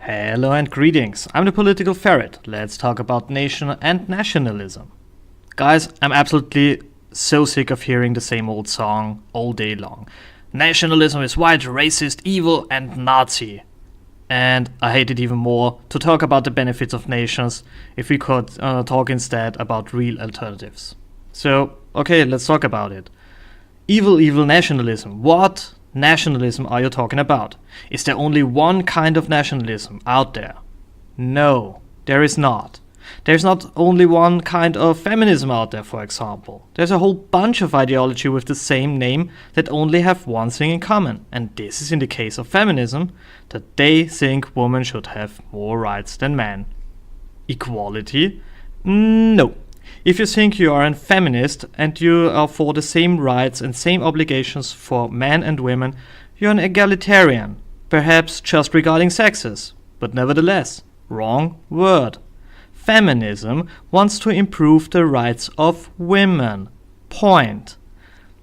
Hello and greetings. I'm the political ferret. Let's talk about nation and nationalism. Guys, I'm absolutely so sick of hearing the same old song all day long. Nationalism is white, racist, evil, and Nazi. And I hate it even more to talk about the benefits of nations if we could talk instead about real alternatives. So, okay, let's talk about it. Evil nationalism. What nationalism are you talking about? Is there only one kind of nationalism out there? No, there is not. There's not only one kind of feminism out there, for example. There's a whole bunch of ideology with the same name that only have one thing in common. And this is in the case of feminism, that they think women should have more rights than men. Equality? No. If you think you are a feminist and you are for the same rights and same obligations for men and women, you're an egalitarian, perhaps just regarding sexes, but nevertheless, wrong word. Feminism wants to improve the rights of women. Point.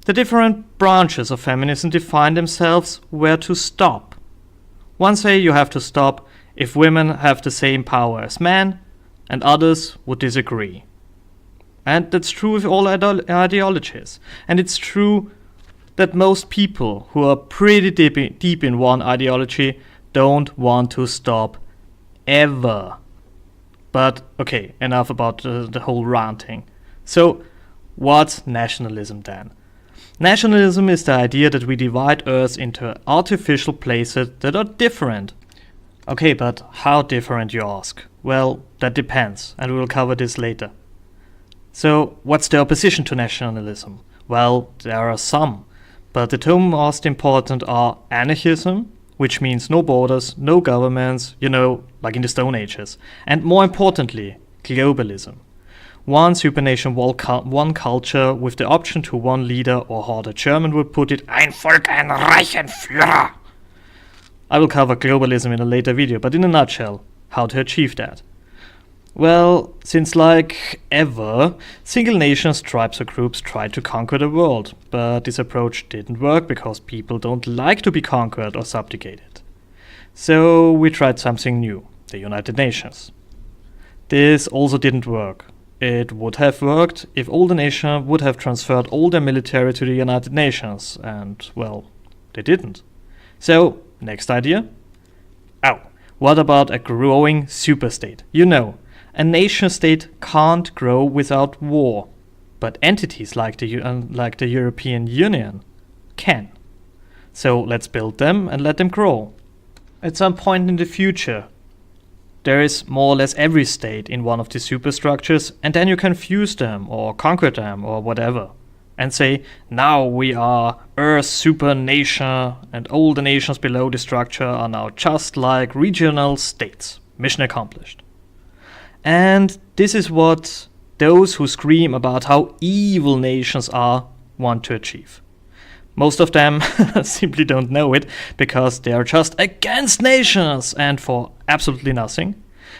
The different branches of feminism define themselves where to stop. One say you have to stop if women have the same power as men, and others would disagree. And that's true with all ideologies. And it's true that most people who are pretty deep in one ideology don't want to stop ever. But okay, enough about the whole ranting. So, what's nationalism then? Nationalism is the idea that we divide Earth into artificial places that are different. Okay, but how different, you ask? Well, that depends, and we will cover this later. So, what's the opposition to nationalism? Well, there are some, but the two most important are anarchism, which means no borders, no governments, like in the Stone Ages, and more importantly, globalism. One supernation, one culture with the option to one leader, or how the German would put it, ein Volk, ein Reich, ein Führer. I will cover globalism in a later video, but in a nutshell, how to achieve that. Well, since like ever, single nations, tribes or groups tried to conquer the world, but this approach didn't work because people don't like to be conquered or subjugated. So we tried something new, the United Nations. This also didn't work. It would have worked if all the nations would have transferred all their military to the United Nations, and well, they didn't. So, next idea? What about a growing superstate? A nation-state can't grow without war, but entities like the European Union can. So let's build them and let them grow. At some point in the future, there is more or less every state in one of the superstructures, and then you can fuse them or conquer them or whatever, and say, now we are Earth's super nation, and all the nations below the structure are now just like regional states. Mission accomplished. And this is what those who scream about how evil nations are want to achieve. Most of them simply don't know it because they are just against nations and for absolutely nothing.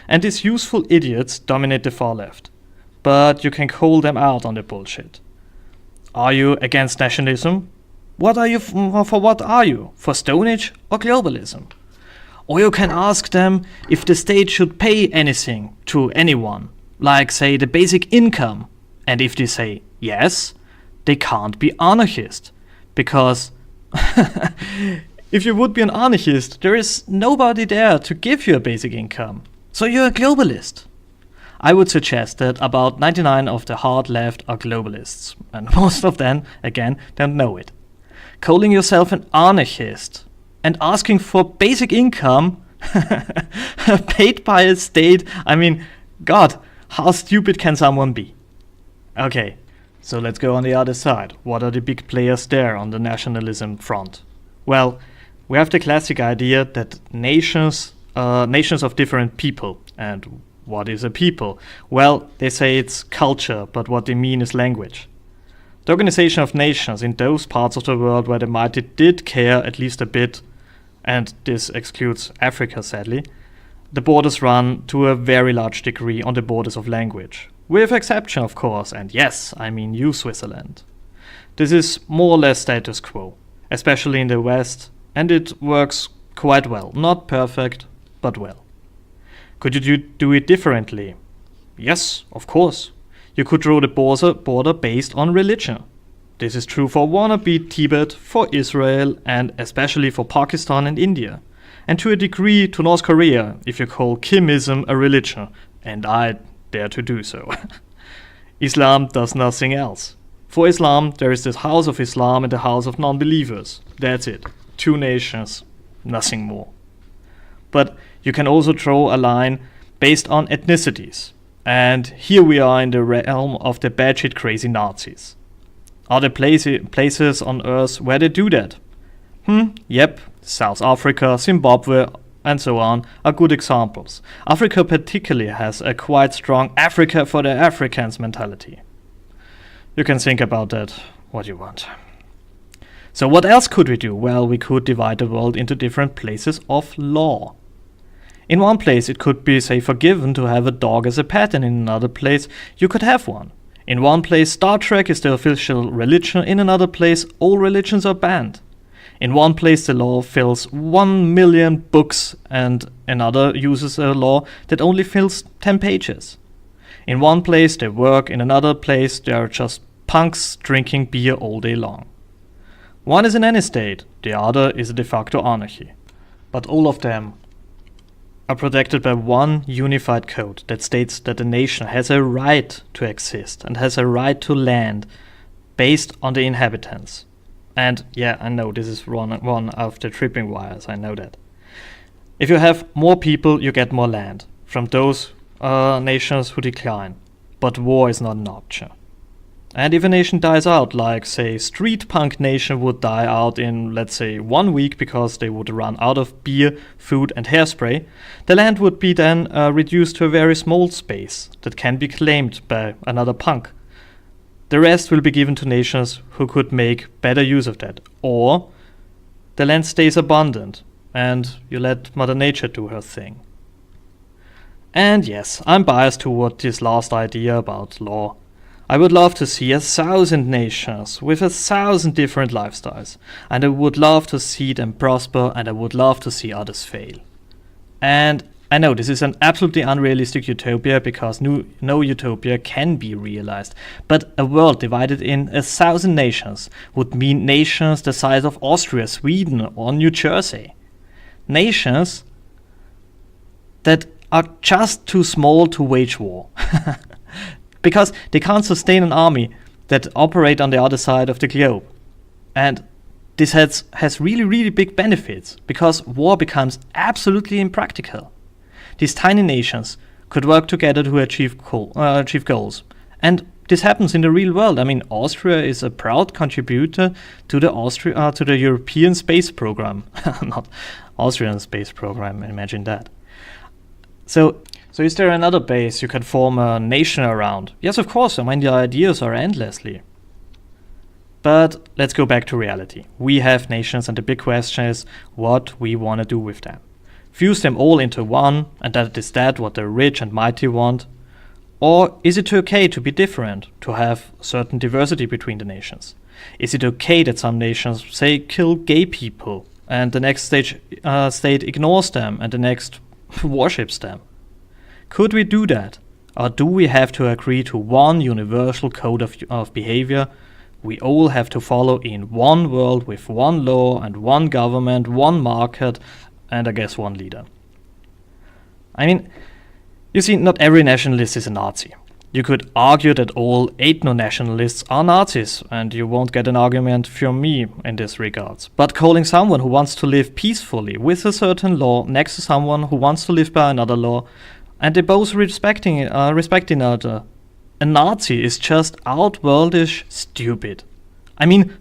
And these useful idiots dominate the far left. But you can call them out on the bullshit. Are you against nationalism? What are you for? What are you? For Stone Age or globalism? Or you can ask them if the state should pay anything to anyone, like say the basic income. And if they say yes, they can't be anarchist. Because if you would be an anarchist, there is nobody there to give you a basic income. So you're a globalist. I would suggest that about 99% of the hard left are globalists. And most of them, again, don't know it. Calling yourself an anarchist and asking for basic income paid by a state, God, how stupid can someone be? Okay, so let's go on the other side. What are the big players there on the nationalism front? Well, we have the classic idea that nations of different people. And what is a people? Well, they say it's culture, but what they mean is language. The Organization of Nations in those parts of the world where the mighty did care at least a bit, and this excludes Africa sadly, the borders run to a very large degree on the borders of language. With exception, of course, and yes, I mean you, Switzerland. This is more or less status quo, especially in the West, and it works quite well. Not perfect, but well. Could you do it differently? Yes, of course. You could draw the border based on religion. This is true for wannabe Tibet, for Israel, and especially for Pakistan and India. And to a degree to North Korea, if you call Kimism a religion, and I dare to do so. Islam does nothing else. For Islam, there is the House of Islam and the House of Non-Believers. That's it. 2 nations, nothing more. But you can also draw a line based on ethnicities. And here we are in the realm of the batshit crazy Nazis. Are there places on Earth where they do that? Yep, South Africa, Zimbabwe, and so on are good examples. Africa particularly has a quite strong Africa for the Africans mentality. You can think about that what you want. So what else could we do? Well, we could divide the world into different places of law. In one place it could be, say, forgiven to have a dog as a pet, and in another place you could have one. In one place Star Trek is the official religion, in another place all religions are banned. In one place the law fills 1 million books and another uses a law that only fills 10 pages. In one place they work, in another place they are just punks drinking beer all day long. One is in any state, the other is a de facto anarchy. But all of them are protected by one unified code that states that a nation has a right to exist and has a right to land based on the inhabitants. And yeah, I know this is one of the tripping wires, I know that. If you have more people, you get more land from those nations who decline. But war is not an option. And if a nation dies out, like, say, Street Punk Nation would die out in, let's say, 1 week because they would run out of beer, food and hairspray, the land would be then reduced to a very small space that can be claimed by another punk. The rest will be given to nations who could make better use of that. Or the land stays abundant and you let Mother Nature do her thing. And yes, I'm biased toward this last idea about law. I would love to see 1,000 nations with 1,000 different lifestyles, and I would love to see them prosper, and I would love to see others fail. And I know this is an absolutely unrealistic utopia because no utopia can be realized, but a world divided in 1,000 nations would mean nations the size of Austria, Sweden or New Jersey. Nations that are just too small to wage war. Because they can't sustain an army that operate on the other side of the globe. And this has really, really big benefits, because war becomes absolutely impractical. These tiny nations could work together to achieve goals. And this happens in the real world. I mean, Austria is a proud contributor to the European space program. Not Austrian space program, imagine that. So is there another base you can form a nation around? Yes, of course, I mean, the ideas are endlessly. But let's go back to reality. We have nations, and the big question is what we want to do with them. Fuse them all into one, and that is what the rich and mighty want? Or is it okay to be different, to have certain diversity between the nations? Is it okay that some nations, say, kill gay people, and the next state ignores them, and the next worships them? Could we do that? Or do we have to agree to one universal code of behavior we all have to follow in one world with one law and one government, one market, and I guess one leader? I mean, you see, not every nationalist is a Nazi. You could argue that all ethno-nationalists are Nazis, and you won't get an argument from me in this regards. But calling someone who wants to live peacefully with a certain law next to someone who wants to live by another law, and they both respecting other, a Nazi is just outworldish stupid. I mean,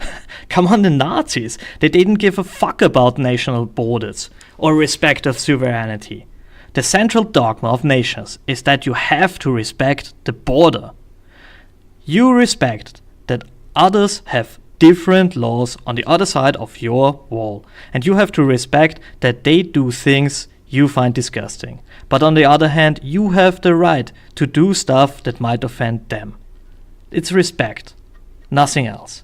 come on, the Nazis, they didn't give a fuck about national borders or respect of sovereignty. The central dogma of nations is that you have to respect the border. You respect that others have different laws on the other side of your wall, and you have to respect that they do things you find disgusting. But on the other hand, you have the right to do stuff that might offend them. It's respect, nothing else.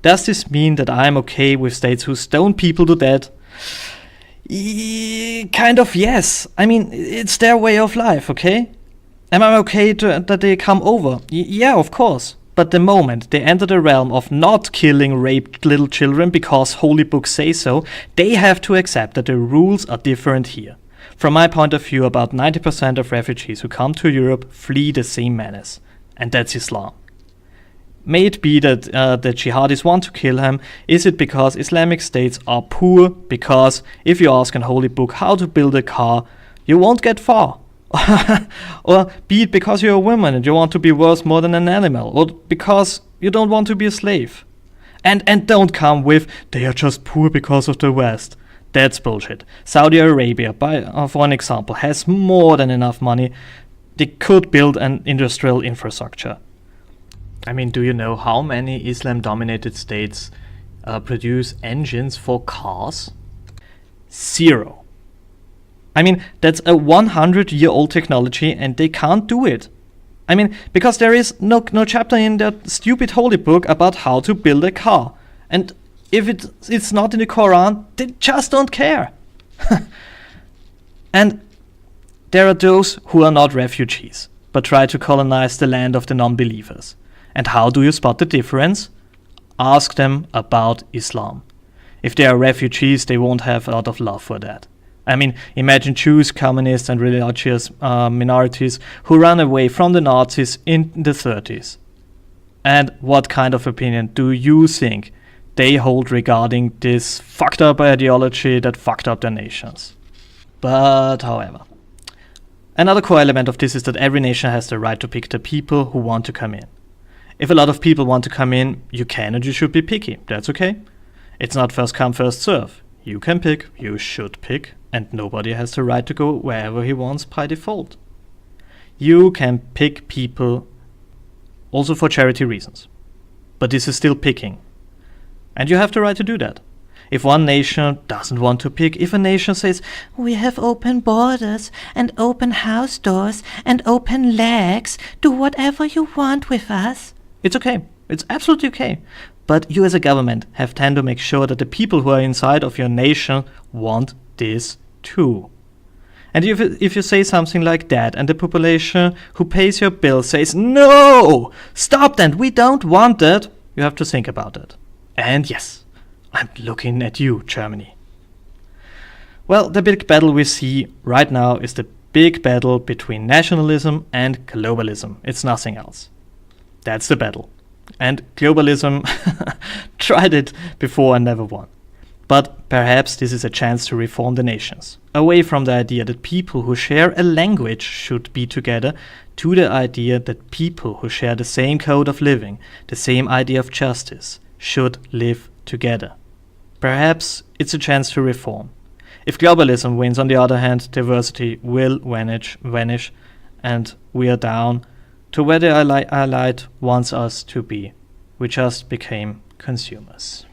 Does this mean that I am okay with states who stone people to death? Kind of, yes. I mean, it's their way of life, okay? Am I okay that they come over? Yeah, of course. But the moment they enter the realm of not killing raped little children because holy books say so, they have to accept that the rules are different here. From my point of view, about 90% of refugees who come to Europe flee the same menace, and that's Islam. May it be that the jihadis want to kill him? Is it because Islamic states are poor? Because if you ask in Holy Book how to build a car, you won't get far. Or be it because you're a woman and you want to be worth more than an animal, or because you don't want to be a slave. And don't come with, they are just poor because of the West. That's bullshit. Saudi Arabia, for an example, has more than enough money. They could build an industrial infrastructure. I mean, do you know how many Islam-dominated states produce engines for cars? 0. I mean, that's a 100-year-old technology and they can't do it. I mean, because there is no chapter in that stupid holy book about how to build a car. And if it's not in the Quran, they just don't care. And there are those who are not refugees, but try to colonize the land of the non-believers. And how do you spot the difference? Ask them about Islam. If they are refugees, they won't have a lot of love for that. I mean, imagine Jews, communists, and religious minorities who ran away from the Nazis in the 30s. And what kind of opinion do you think they hold regarding this fucked up ideology that fucked up their nations? But, however, another core element of this is that every nation has the right to pick the people who want to come in. If a lot of people want to come in, you can and you should be picky. That's okay. It's not first come, first serve. You can pick, you should pick, and nobody has the right to go wherever he wants by default. You can pick people also for charity reasons. But this is still picking. And you have the right to do that. If one nation doesn't want to pick, if a nation says, we have open borders and open house doors and open legs, do whatever you want with us. It's okay. It's absolutely okay. But you as a government have to make sure that the people who are inside of your nation want this too. And if you say something like that and the population who pays your bill says, no, stop that, we don't want that, you have to think about it. And yes, I'm looking at you, Germany. Well, the big battle we see right now is the big battle between nationalism and globalism. It's nothing else. That's the battle. And globalism tried it before and never won. But perhaps this is a chance to reform the nations, away from the idea that people who share a language should be together, to the idea that people who share the same code of living, the same idea of justice, should live together. Perhaps it's a chance to reform. If globalism wins, on the other hand, diversity will vanish, and we are down to where the Allied wants us to be. We just became consumers.